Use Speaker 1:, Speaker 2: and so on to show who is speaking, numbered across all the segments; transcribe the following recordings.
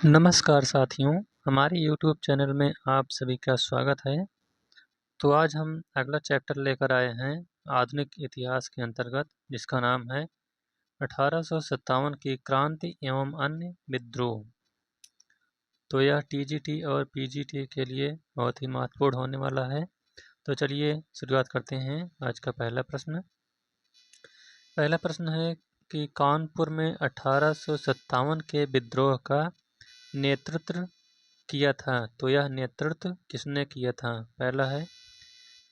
Speaker 1: नमस्कार साथियों, हमारे YouTube चैनल में आप सभी का स्वागत है। तो आज हम अगला चैप्टर लेकर आए हैं आधुनिक इतिहास के अंतर्गत, जिसका नाम है 1857 की क्रांति एवं अन्य विद्रोह। तो यह TGT और PGT के लिए बहुत ही महत्वपूर्ण होने वाला है। तो चलिए शुरुआत करते हैं। आज का पहला प्रश्न है कि कानपुर में 1857 के विद्रोह का नेतृत्व किया था। तो यह नेतृत्व किसने किया था? पहला है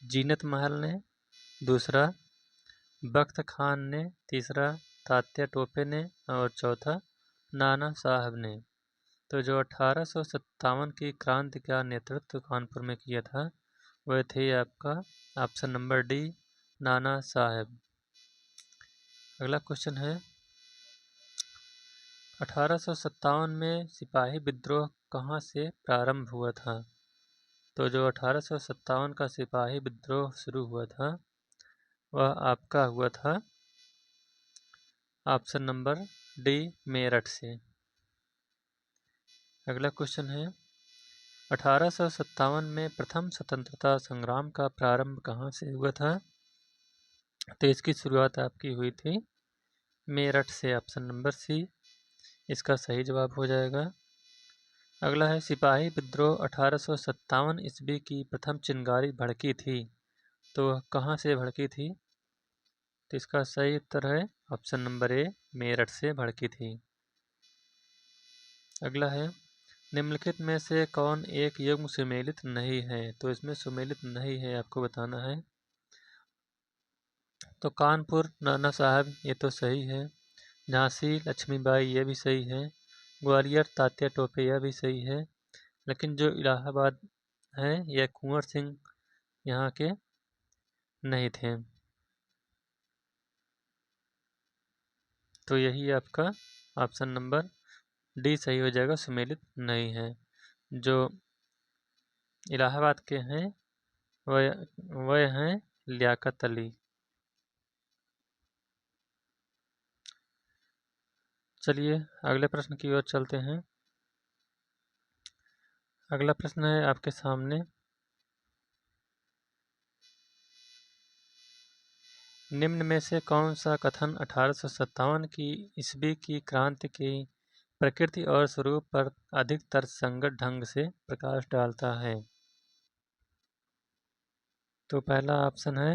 Speaker 1: जीनत महल ने, दूसरा बख्त खान ने, तीसरा तात्या टोपे ने और चौथा नाना साहब ने। तो जो 1857 की क्रांति का नेतृत्व कानपुर में किया था वह थे आपका ऑप्शन नंबर डी, नाना साहब। अगला क्वेश्चन है 1857 में सिपाही विद्रोह कहाँ से प्रारंभ हुआ था? तो जो 1857 का सिपाही विद्रोह शुरू हुआ था वह आपका हुआ था ऑप्शन नंबर डी, मेरठ से। अगला क्वेश्चन है 1857 में प्रथम स्वतंत्रता संग्राम का प्रारंभ कहाँ से हुआ था? तो इसकी शुरुआत आपकी हुई थी मेरठ से, ऑप्शन नंबर सी इसका सही जवाब हो जाएगा। अगला है सिपाही विद्रोह 1857 ईस्वी की प्रथम चिंगारी भड़की थी, तो कहाँ से भड़की थी? तो इसका सही उत्तर है ऑप्शन नंबर ए, मेरठ से भड़की थी। अगला है निम्नलिखित में से कौन एक युग्म सुमेलित नहीं है? तो इसमें सुमेलित नहीं है आपको बताना है। तो कानपुर नाना साहब ये तो सही है, झांसी लक्ष्मीबाई ये भी सही है, ग्वालियर तात्या टोपे यह भी सही है, लेकिन जो इलाहाबाद है यह कुंवर सिंह यहाँ के नहीं थे। तो यही आपका ऑप्शन नंबर डी सही हो जाएगा, सुमेलित नहीं है। जो इलाहाबाद के हैं वह हैं लियाकत अली। चलिए अगले प्रश्न की ओर चलते हैं। अगला प्रश्न है आपके सामने, निम्न में से कौन सा कथन 1857 की ईस्वी की क्रांति की प्रकृति और स्वरूप पर अधिक तर्कसंगत ढंग से प्रकाश डालता है? तो पहला ऑप्शन है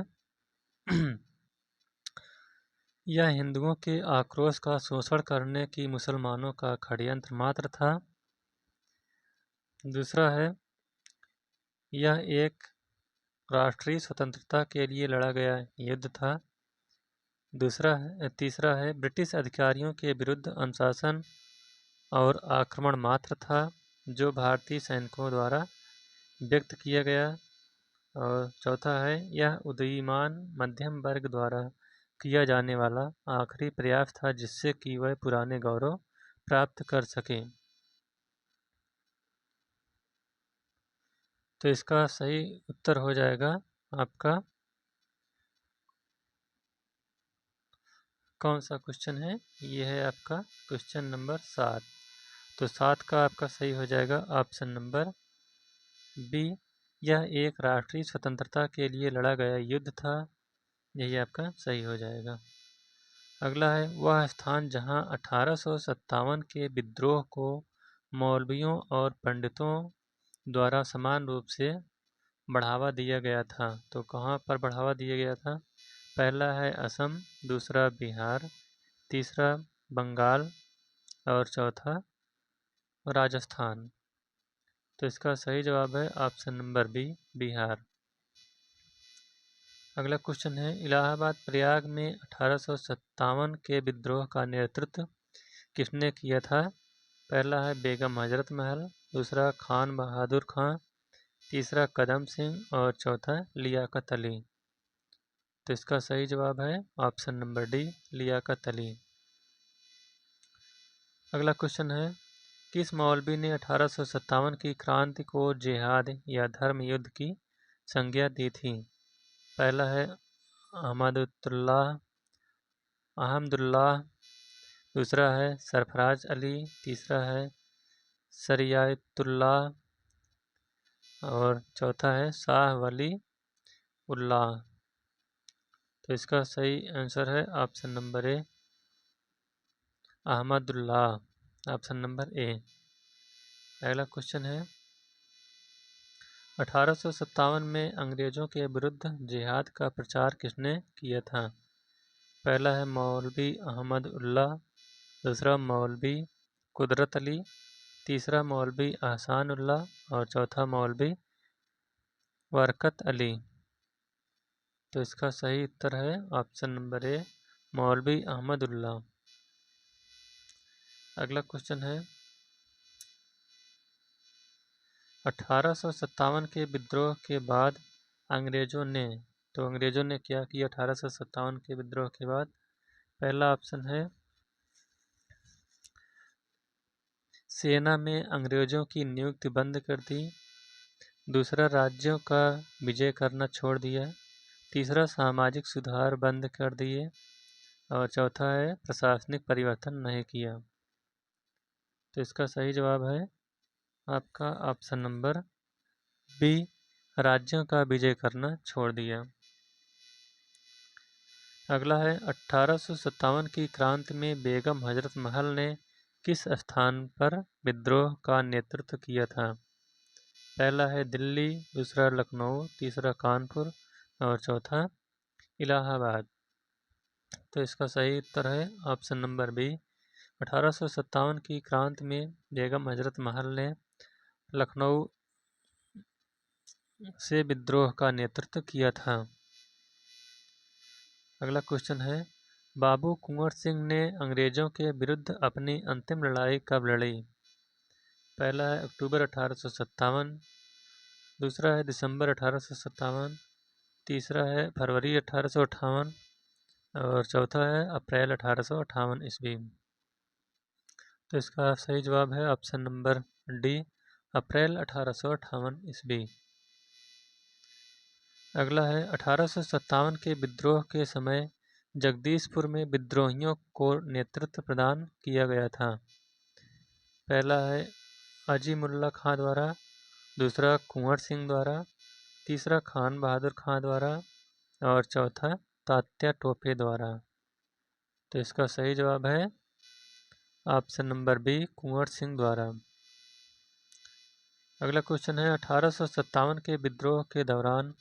Speaker 1: यह हिंदुओं के आक्रोश का शोषण करने की मुसलमानों का षड्यंत्र मात्र था। दूसरा है यह एक राष्ट्रीय स्वतंत्रता के लिए लड़ा गया युद्ध था। तीसरा है ब्रिटिश अधिकारियों के विरुद्ध अनुशासन और आक्रमण मात्र था जो भारतीय सैनिकों द्वारा व्यक्त किया गया। और चौथा है यह उदीयमान मध्यम वर्ग द्वारा किया जाने वाला आखिरी प्रयास था जिससे कि वह पुराने गौरव प्राप्त कर सके। तो इसका सही उत्तर हो जाएगा आपका, कौन सा क्वेश्चन है? ये है आपका क्वेश्चन नंबर 7। तो 7 का आपका सही हो जाएगा ऑप्शन नंबर बी, यह एक राष्ट्रीय स्वतंत्रता के लिए लड़ा गया युद्ध था। यही आपका सही हो जाएगा। अगला है वह स्थान जहां 1857 के विद्रोह को मौलवियों और पंडितों द्वारा समान रूप से बढ़ावा दिया गया था। तो कहाँ पर बढ़ावा दिया गया था? पहला है असम, दूसरा बिहार, तीसरा बंगाल और चौथा राजस्थान। तो इसका सही जवाब है ऑप्शन नंबर बी, बिहार। अगला क्वेश्चन है इलाहाबाद प्रयाग में 1857 के विद्रोह का नेतृत्व किसने किया था? पहला है बेगम हजरत महल, दूसरा खान बहादुर खां, तीसरा कदम सिंह और चौथा लियाकत अली। तो इसका सही जवाब है option number D, Liaquat Ali. अगला क्वेश्चन है किस मौलवी ने 1857 की क्रांति को जिहाद या धर्म युद्ध की संज्ञा दी थी? पहला है अहमदुल्लाह, दूसरा है सरफराज अली, तीसरा है शरियातुल्लाह और चौथा है शाह वली उल्लाह। तो इसका सही आंसर है ऑप्शन नंबर ए, अहमदुल्लाह, ऑप्शन नंबर ए। अगला क्वेश्चन है 1857 में अंग्रेजों के विरुद्ध जिहाद का प्रचार किसने किया था? पहला है मौलवी अहमद उल्ला, दूसरा मौलवी कुदरत अली, तीसरा मौलवी अहसान उल्लाह और चौथा मौलवी बरकत अली। तो इसका सही उत्तर है ऑप्शन नंबर ए, मौलवी अहमद उल्ला। अगला क्वेश्चन है 1857 के विद्रोह के बाद अंग्रेजों ने क्या किया 1857 के विद्रोह के बाद? पहला ऑप्शन है सेना में अंग्रेजों की नियुक्ति बंद कर दी, दूसरा राज्यों का विजय करना छोड़ दिया, तीसरा सामाजिक सुधार बंद कर दिए और चौथा है प्रशासनिक परिवर्तन नहीं किया। तो इसका सही जवाब है आपका ऑप्शन नंबर बी, राज्यों का विजय करना छोड़ दिया। अगला है 1857 की क्रांति में बेगम हजरत महल ने किस स्थान पर विद्रोह का नेतृत्व किया था? पहला है दिल्ली, दूसरा लखनऊ, तीसरा कानपुर और चौथा इलाहाबाद। तो इसका सही उत्तर है ऑप्शन नंबर बी, 1857 की क्रांति में बेगम हजरत महल ने लखनऊ से विद्रोह का नेतृत्व किया था। अगला क्वेश्चन है बाबू कुंवर सिंह ने अंग्रेजों के विरुद्ध अपनी अंतिम लड़ाई कब लड़ी? पहला है अक्टूबर 1857, दूसरा है दिसंबर 1857, तीसरा है फरवरी 1858 और चौथा है अप्रैल 1858 ईस्वी। तो इसका सही जवाब है ऑप्शन नंबर डी, अप्रैल 1858 ईस्वी। अगला है 1857 के विद्रोह के समय जगदीशपुर में विद्रोहियों को नेतृत्व प्रदान किया गया था। पहला है अजीमुल्ला खां द्वारा, दूसरा कुंवर सिंह द्वारा, तीसरा खान बहादुर खां द्वारा और चौथा तात्या टोपे द्वारा। तो इसका सही जवाब है option number B, Kunwar Singh द्वारा। अगला क्वेश्चन है 1857 के विद्रोह के दौरान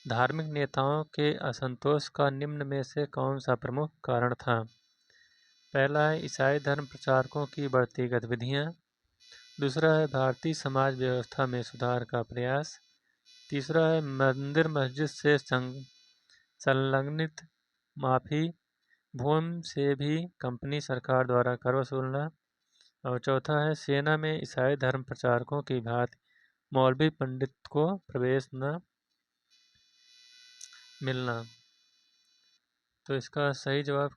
Speaker 1: धार्मिक नेताओं के असंतोष का निम्न में से कौन सा प्रमुख कारण था? पहला है ईसाई धर्म प्रचारकों की बढ़ती गतिविधियां, दूसरा है भारतीय समाज व्यवस्था में सुधार का प्रयास, तीसरा है मंदिर मस्जिद से संलग्नित माफी भूमि से भी कंपनी सरकार द्वारा कर वसूलना और चौथा है सेना में ईसाई धर्म प्रचारकों की भांति मौलवी पंडित को प्रवेश न मिलना। तो इसका सही जवाब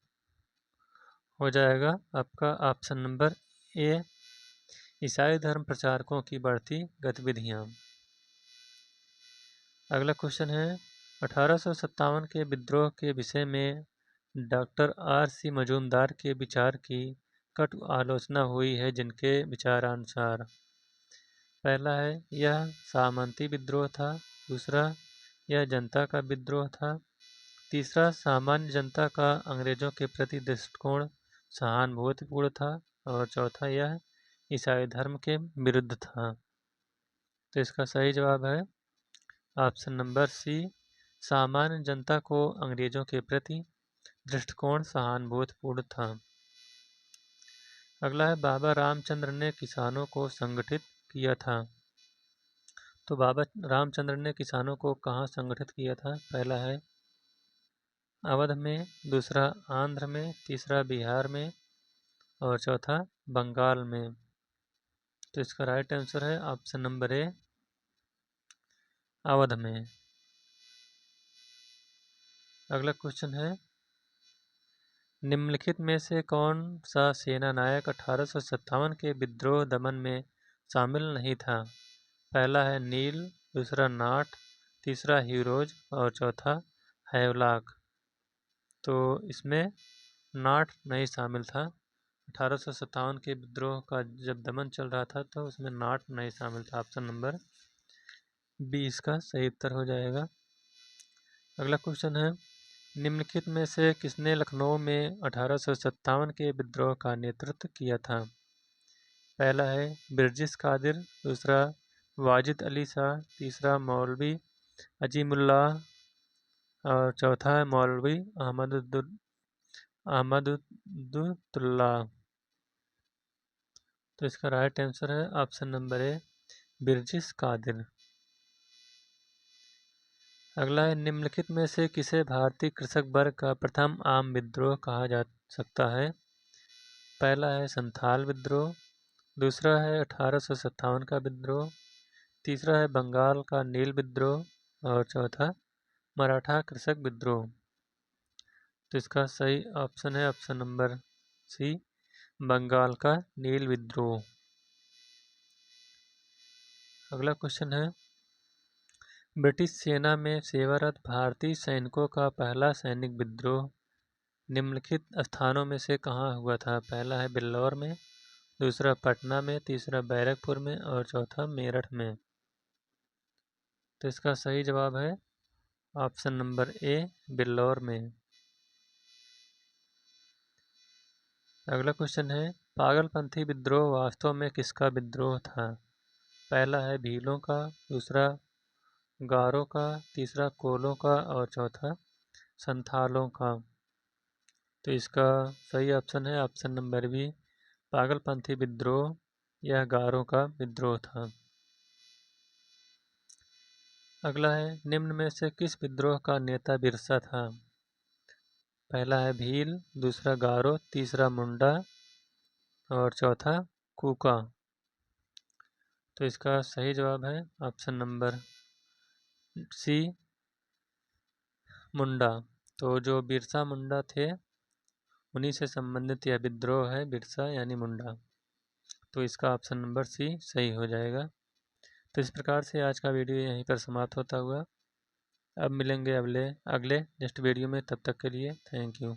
Speaker 1: हो जाएगा आपका ऑप्शन नंबर ए, ईसाई धर्म प्रचारकों की बढ़ती गतिविधियां। अगला क्वेश्चन है 1857 के विद्रोह के विषय में डॉक्टर R.C. मजूमदार के विचार की कटु आलोचना हुई है, जिनके विचारानुसार पहला है यह सामंती विद्रोह था, दूसरा यह जनता का विद्रोह था, तीसरा सामान्य जनता का अंग्रेजों के प्रति दृष्टिकोण सहानुभूतिपूर्ण था और चौथा यह ईसाई धर्म के विरुद्ध था। तो इसका सही जवाब है ऑप्शन नंबर सी, सामान्य जनता को अंग्रेजों के प्रति दृष्टिकोण सहानुभूतिपूर्ण था। अगला है बाबा रामचंद्र ने किसानों को संगठित किया था। तो बाबा रामचंद्र ने किसानों को कहाँ संगठित किया था? पहला है अवध में, दूसरा आंध्र में, तीसरा बिहार में और चौथा बंगाल में। तो इसका राइट आंसर है ऑप्शन नंबर ए, अवध में। अगला क्वेश्चन है निम्नलिखित में से कौन सा सेना नायक 1857 के विद्रोह दमन में शामिल नहीं था? पहला है नील, दूसरा नाट, तीसरा हीरोज और चौथा हैवलॉक। तो इसमें नाट नहीं शामिल था 1857 के विद्रोह का जब दमन चल रहा था तो उसमें नाट नहीं शामिल था। ऑप्शन नंबर बी इसका सही उत्तर हो जाएगा। अगला क्वेश्चन है, निम्नलिखित में से किसने लखनऊ में 1857 के विद्रोह का नेतृत्व किया था? पहला है बिरजिस कादिर, दूसरा वाजिद अली शाह, तीसरा मौलवी अजीमुल्लाह और चौथा है मौलवी अहमदुद्दुल्ला। तो इसका राइट आंसर है option number A Birjis Qadir. अगला है, निम्नलिखित में से किसे भारतीय कृषक वर्ग का प्रथम आम विद्रोह कहा जा सकता है? पहला है संथाल विद्रोह, दूसरा है 1857 का विद्रोह, तीसरा है बंगाल का नील विद्रोह और चौथा मराठा कृषक विद्रोह। तो इसका सही ऑप्शन है ऑप्शन नंबर सी बंगाल का नील विद्रोह। अगला क्वेश्चन है, ब्रिटिश सेना में सेवारत भारतीय सैनिकों का पहला सैनिक विद्रोह निम्नलिखित स्थानों में से कहाँ हुआ था? पहला है बिल्लौर में, दूसरा पटना में, तीसरा बैरकपुर में और चौथा मेरठ में। तो इसका सही जवाब है ऑप्शन नंबर ए बिल्लौर में। अगला क्वेश्चन है, पागलपंथी विद्रोह वास्तव में किसका विद्रोह था? पहला है भीलों का, दूसरा गारों का, तीसरा कोलों का और चौथा संथालों का। तो इसका सही ऑप्शन है ऑप्शन नंबर बी पागलपंथी विद्रोह यह गारों का विद्रोह था। अगला है, निम्न में से किस विद्रोह का नेता बिरसा था? पहला है भील, दूसरा गारो, तीसरा मुंडा और चौथा कूका। तो इसका सही जवाब है ऑप्शन नंबर सी मुंडा। तो जो बिरसा मुंडा थे उन्हीं से संबंधित यह विद्रोह है बिरसा यानी मुंडा। तो इसका ऑप्शन नंबर सी सही हो जाएगा। तो इस प्रकार से आज का वीडियो यहीं पर समाप्त होता हुआ। अब मिलेंगे अगले नेक्स्ट वीडियो में, तब तक के लिए थैंक यू।